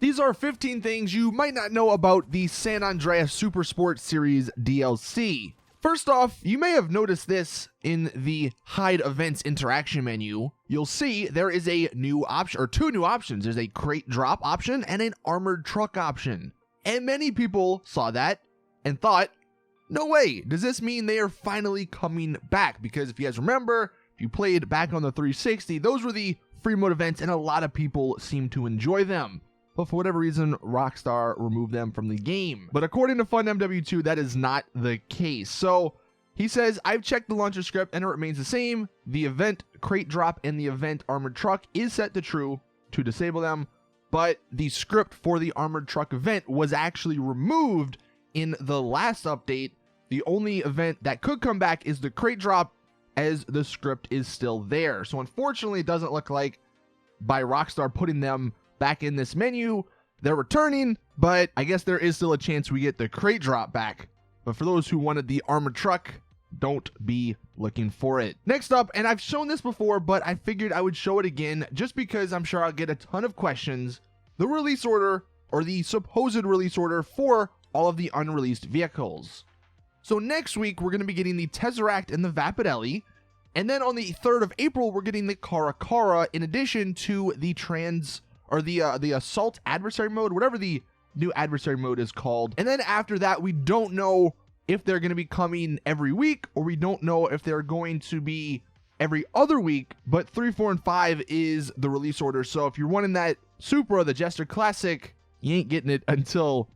These are 15 things you might not know about the San Andreas Super Sport Series DLC. First off, you may have noticed this in the Hide Events interaction menu. You'll see there is a new option, or two new options. There's a crate drop option and an armored truck option. And many people saw that and thought, no way, does this mean they are finally coming back? Because if you guys remember, if you played back on the 360, those were the free mode events and a lot of people seem to enjoy them. But for whatever reason, Rockstar removed them from the game. But according to FunMW2, that is not the case. So he says, I've checked the launcher script and it remains the same. The event crate drop and the event armored truck is set to true to disable them. But the script for the armored truck event was actually removed in the last update. The only event that could come back is the crate drop, as the script is still there. So unfortunately, it doesn't look like by Rockstar putting them back in this menu, they're returning, but I guess there is still a chance we get the crate drop back. But for those who wanted the armored truck, don't be looking for it. Next up, and I've shown this before, but I figured I would show it again just because I'm sure I'll get a ton of questions. The release order, or the supposed release order for all of the unreleased vehicles. So next week, we're going to be getting the Tesseract and the Vapidelli. And then on the 3rd of April, we're getting the Caracara in addition to the the assault adversary mode, whatever the new adversary mode is called. And then after that, we don't know if they're going to be coming every week, or we don't know if they're going to be every other week, but 3, 4, and 5 is the release order. So if you're wanting that Supra, the Jester Classic, you ain't getting it until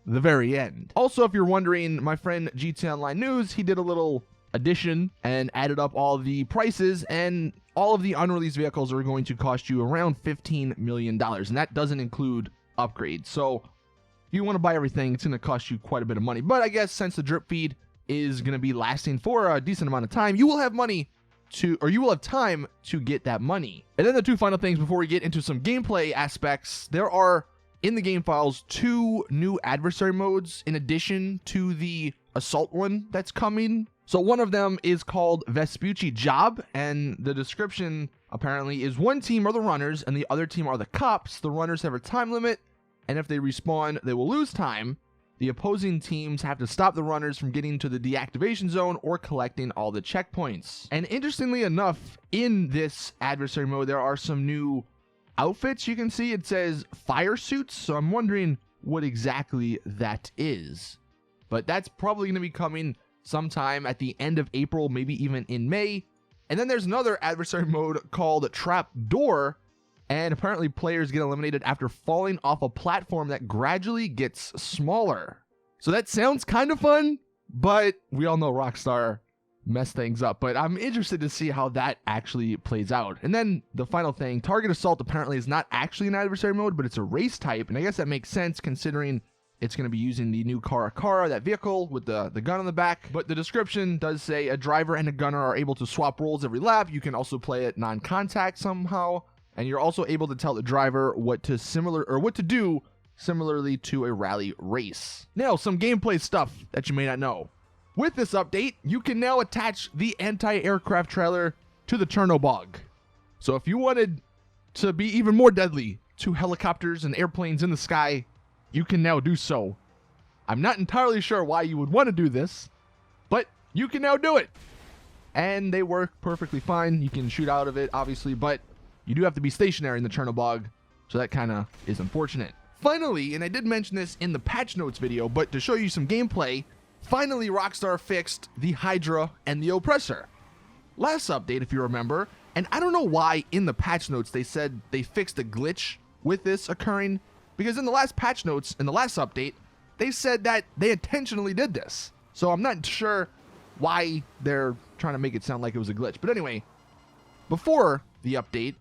the very end. Also, if you're wondering, my friend GT Online News, he did a little addition and added up all the prices, and all of the unreleased vehicles are going to cost you around $15 million, and that doesn't include upgrades. So if you want to buy everything, it's going to cost you quite a bit of money. But I guess since the drip feed is going to be lasting for a decent amount of time, you will have money to, or you will have time to get that money. And then the two final things before we get into some gameplay aspects, there are in the game files 2 new adversary modes in addition to the assault one that's coming. So one of them is called Vespucci Job, and the description apparently is one team are the runners and the other team are the cops. The runners have a time limit, and if they respawn, they will lose time. The opposing teams have to stop the runners from getting to the deactivation zone or collecting all the checkpoints. And interestingly enough, in this adversary mode, there are some new outfits. You can see it says fire suits, so I'm wondering what exactly that is. But that's probably going to be coming sometime at the end of April, maybe even in May. And then there's another adversary mode called Trap Door, and apparently players get eliminated after falling off a platform that gradually gets smaller. So that sounds kind of fun, but we all know Rockstar mess things up, but I'm interested to see how that actually plays out. And then the final thing, Target Assault apparently is not actually an adversary mode, but it's a race type, and I guess that makes sense considering it's going to be using the new Caracara, that vehicle with the gun on the back. But the description does say a driver and a gunner are able to swap roles every lap. You can also play it non-contact somehow, and you're also able to tell the driver what to do similarly to a rally race. Now, some gameplay stuff that you may not know. With this update, you can now attach the anti-aircraft trailer to the Chernobog. So if you wanted to be even more deadly to helicopters and airplanes in the sky, you can now do so. I'm not entirely sure why you would want to do this, but you can now do it. And they work perfectly fine. You can shoot out of it, obviously, but you do have to be stationary in the Chernobog, so that kind of is unfortunate. Finally, and I did mention this in the patch notes video, but to show you some gameplay, finally Rockstar fixed the Hydra and the Oppressor. Last update, if you remember, and I don't know why in the patch notes they said they fixed a glitch with this occurring, because in the last patch notes, in the last update, they said that they intentionally did this. So I'm not sure why they're trying to make it sound like it was a glitch. But anyway, before the update,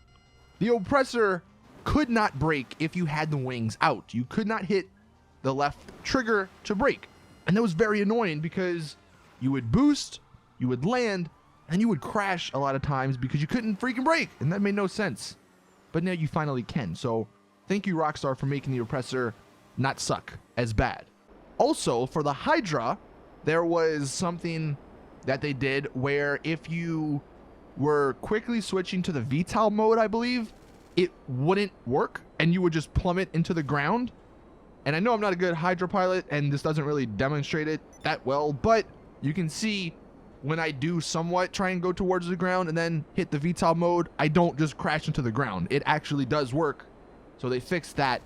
the Oppressor could not brake if you had the wings out. You could not hit the left trigger to brake. And that was very annoying because you would boost, you would land, and you would crash a lot of times because you couldn't freaking brake. And that made no sense. But now you finally can. So thank you, Rockstar, for making the Oppressor not suck as bad. Also, for the Hydra, there was something that they did where if you were quickly switching to the VTOL mode, I believe, it wouldn't work. and you would just plummet into the ground. And I know I'm not a good hydro pilot, and this doesn't really demonstrate it that well, but you can see when I do somewhat try and go towards the ground and then hit the VTOL mode, I don't just crash into the ground. It actually does work. So they fixed that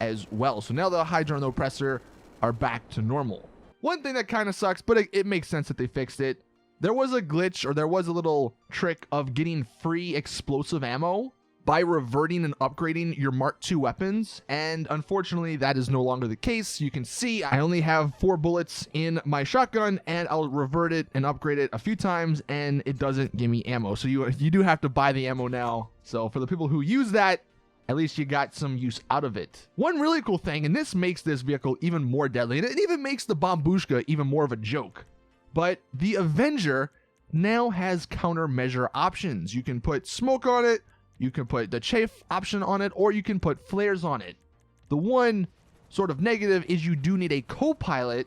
as well. So now the hydro and the oppressor are back to normal. One thing that kind of sucks, but it makes sense that they fixed it. There was a glitch, or there was a little trick of getting free explosive ammo by reverting and upgrading your Mark II weapons, and unfortunately that is no longer the case. You can see I only have 4 bullets in my shotgun, and I'll revert it and upgrade it a few times, and it doesn't give me ammo. So you do have to buy the ammo now. So for the people who use that, at least you got some use out of it. One really cool thing, and this makes this vehicle even more deadly, and it even makes the Bombushka even more of a joke, but the Avenger now has countermeasure options. You can put smoke on it, you can put the chafe option on it, or you can put flares on it. The one sort of negative is you do need a co-pilot,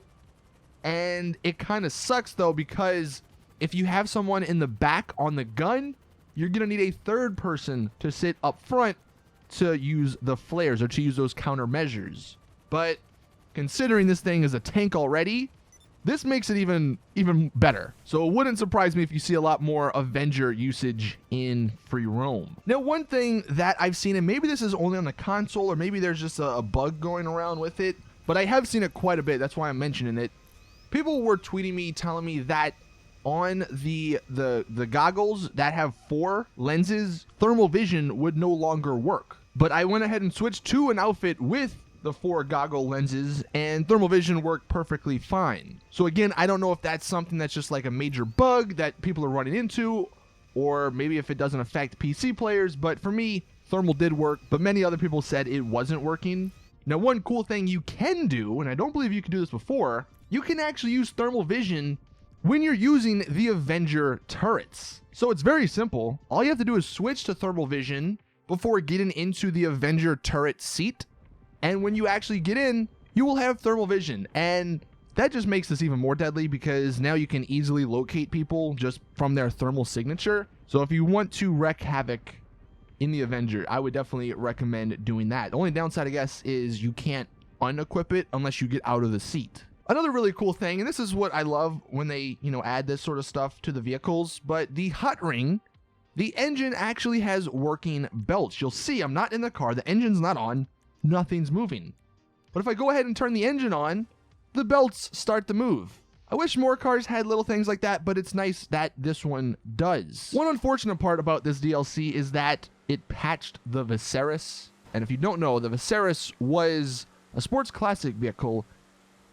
and it kind of sucks though, because if you have someone in the back on the gun, you're gonna need a third person to sit up front to use the flares or to use those countermeasures. But considering this thing is a tank already, this makes it even better. So it wouldn't surprise me if you see a lot more Avenger usage in free roam. Now, one thing that I've seen, and maybe this is only on the console, or maybe there's just a bug going around with it, but I have seen it quite a bit. That's why I'm mentioning it. People were tweeting me, telling me that on the goggles that have 4 lenses, thermal vision would no longer work. But I went ahead and switched to an outfit with the 4 goggle lenses, and thermal vision worked perfectly fine. So again, I don't know if that's something that's just like a major bug that people are running into, or maybe if it doesn't affect PC players, but for me, thermal did work, but many other people said it wasn't working. Now, one cool thing you can do, and I don't believe you could do this before, you can actually use thermal vision when you're using the Avenger turrets. So it's very simple. All you have to do is switch to thermal vision before getting into the Avenger turret seat. And when you actually get in, you will have thermal vision. And that just makes this even more deadly, because now you can easily locate people just from their thermal signature. So if you want to wreak havoc in the Avenger, I would definitely recommend doing that. The only downside, I guess, is you can't unequip it unless you get out of the seat. Another really cool thing, and this is what I love when they, add this sort of stuff to the vehicles, but the hot ring, the engine actually has working belts. You'll see I'm not in the car, the engine's not on, nothing's moving. But if I go ahead and turn the engine on, the belts start to move. I wish more cars had little things like that, but it's nice that this one does. One unfortunate part about this DLC is that it patched the Viserys. And if you don't know, the Viserys was a sports classic vehicle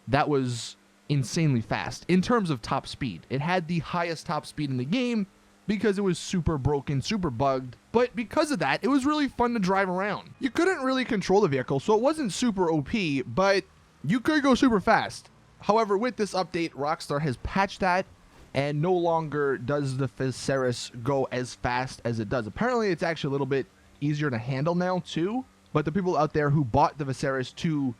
that was insanely fast in terms of top speed. It had the highest top speed in the game because it was super broken, super bugged. But because of that, it was really fun to drive around. You couldn't really control the vehicle, so it wasn't super OP, but you could go super fast. However, with this update, Rockstar has patched that, and no longer does the Viserys go as fast as it does. Apparently, it's actually a little bit easier to handle now, too. But the people out there who bought the Viserys to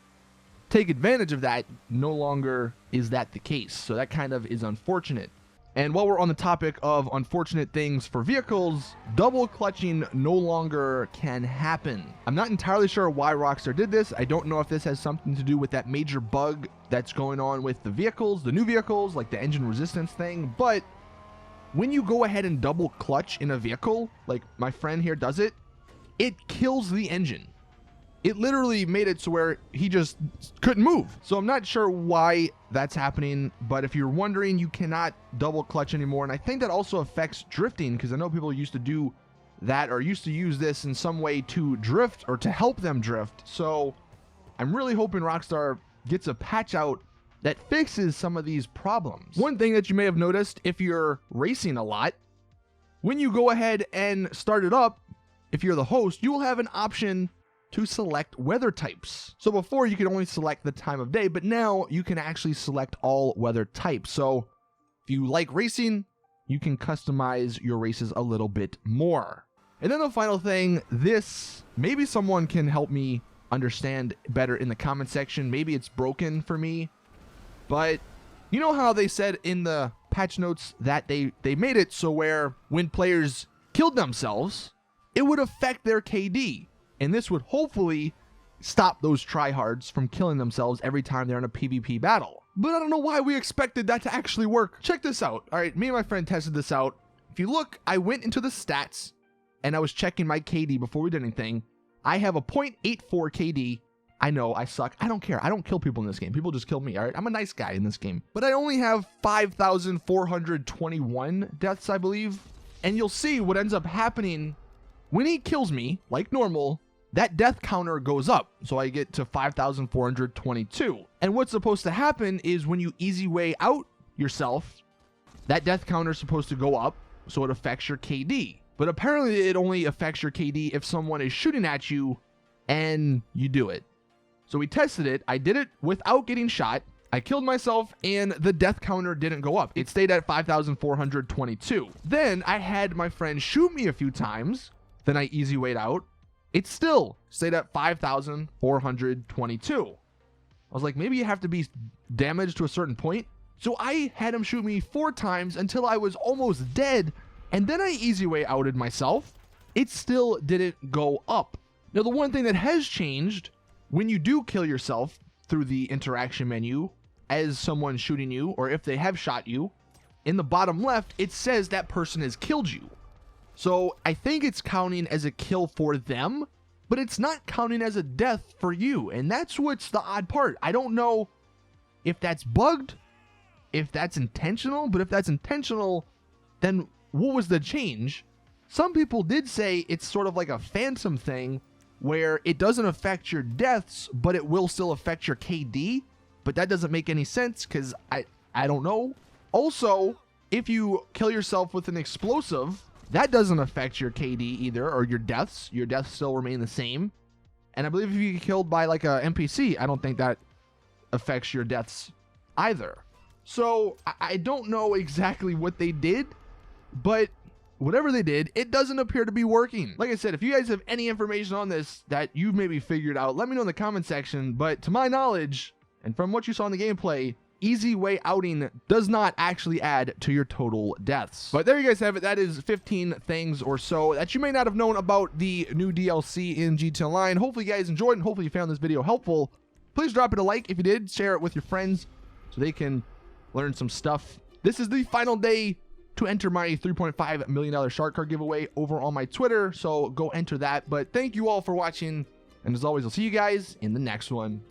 take advantage of that, no longer is that the case. So that kind of is unfortunate. And while we're on the topic of unfortunate things for vehicles, double clutching no longer can happen. I'm not entirely sure why Rockstar did this. I don't know if this has something to do with that major bug that's going on with the vehicles, the new vehicles, like the engine resistance thing, but when you go ahead and double clutch in a vehicle, like my friend here does it, it kills the engine. It literally made it to where he just couldn't move. So I'm not sure why that's happening, but if you're wondering, you cannot double clutch anymore. And I think that also affects drifting, because I know people used to do that or used to use this in some way to drift or to help them drift. So I'm really hoping Rockstar gets a patch out that fixes some of these problems. One thing that you may have noticed if you're racing a lot, when you go ahead and start it up, if you're the host, you will have an option to select weather types. So before you could only select the time of day, but now you can actually select all weather types. So if you like racing, you can customize your races a little bit more. And then the final thing, this, maybe someone can help me understand better in the comment section. Maybe it's broken for me, but you know how they said in the patch notes that they made it so where when players killed themselves, it would affect their KD. And this would hopefully stop those tryhards from killing themselves every time they're in a PvP battle. But I don't know why we expected that to actually work. Check this out. All right, me and my friend tested this out. If you look, I went into the stats and I was checking my KD before we did anything. I have a 0.84 KD. I know, I suck. I don't care. I don't kill people in this game. People just kill me, all right? I'm a nice guy in this game. But I only have 5,421 deaths, I believe. And you'll see what ends up happening when he kills me, like normal, that death counter goes up. So I get to 5,422. And what's supposed to happen is when you easy way out yourself, that death counter is supposed to go up, so it affects your KD. But apparently it only affects your KD if someone is shooting at you and you do it. So we tested it. I did it without getting shot. I killed myself and the death counter didn't go up. It stayed at 5,422. Then I had my friend shoot me a few times. Then I easy wayed out. It still stayed at 5,422. I was like, maybe you have to be damaged to a certain point. So I had him shoot me 4 times until I was almost dead. And then I easy way outed myself. It still didn't go up. Now, the one thing that has changed when you do kill yourself through the interaction menu as someone shooting you, or if they have shot you, in the bottom left, it says that person has killed you. So I think it's counting as a kill for them, but it's not counting as a death for you. And that's what's the odd part. I don't know if that's bugged, if that's intentional, but if that's intentional, then what was the change? Some people did say it's sort of like a phantom thing where it doesn't affect your deaths, but it will still affect your KD. But that doesn't make any sense because I don't know. Also, if you kill yourself with an explosive, that doesn't affect your KD either, or your deaths. Your deaths still remain the same. And I believe if you get killed by like a NPC, I don't think that affects your deaths either. So I don't know exactly what they did, but whatever they did, it doesn't appear to be working. Like I said, if you guys have any information on this that you've maybe figured out, let me know in the comment section. But to my knowledge, and from what you saw in the gameplay, easy way outing does not actually add to your total deaths. But there you guys have it. That is 15 things or so that you may not have known about the new DLC in GTA Online. Hopefully you guys enjoyed and hopefully you found this video helpful. Please drop it a like if you did. Share it with your friends so they can learn some stuff. This is the final day to enter my $3.5 million shark card giveaway over on my Twitter, so go enter that. But thank you all for watching, and as always, I'll see you guys in the next one.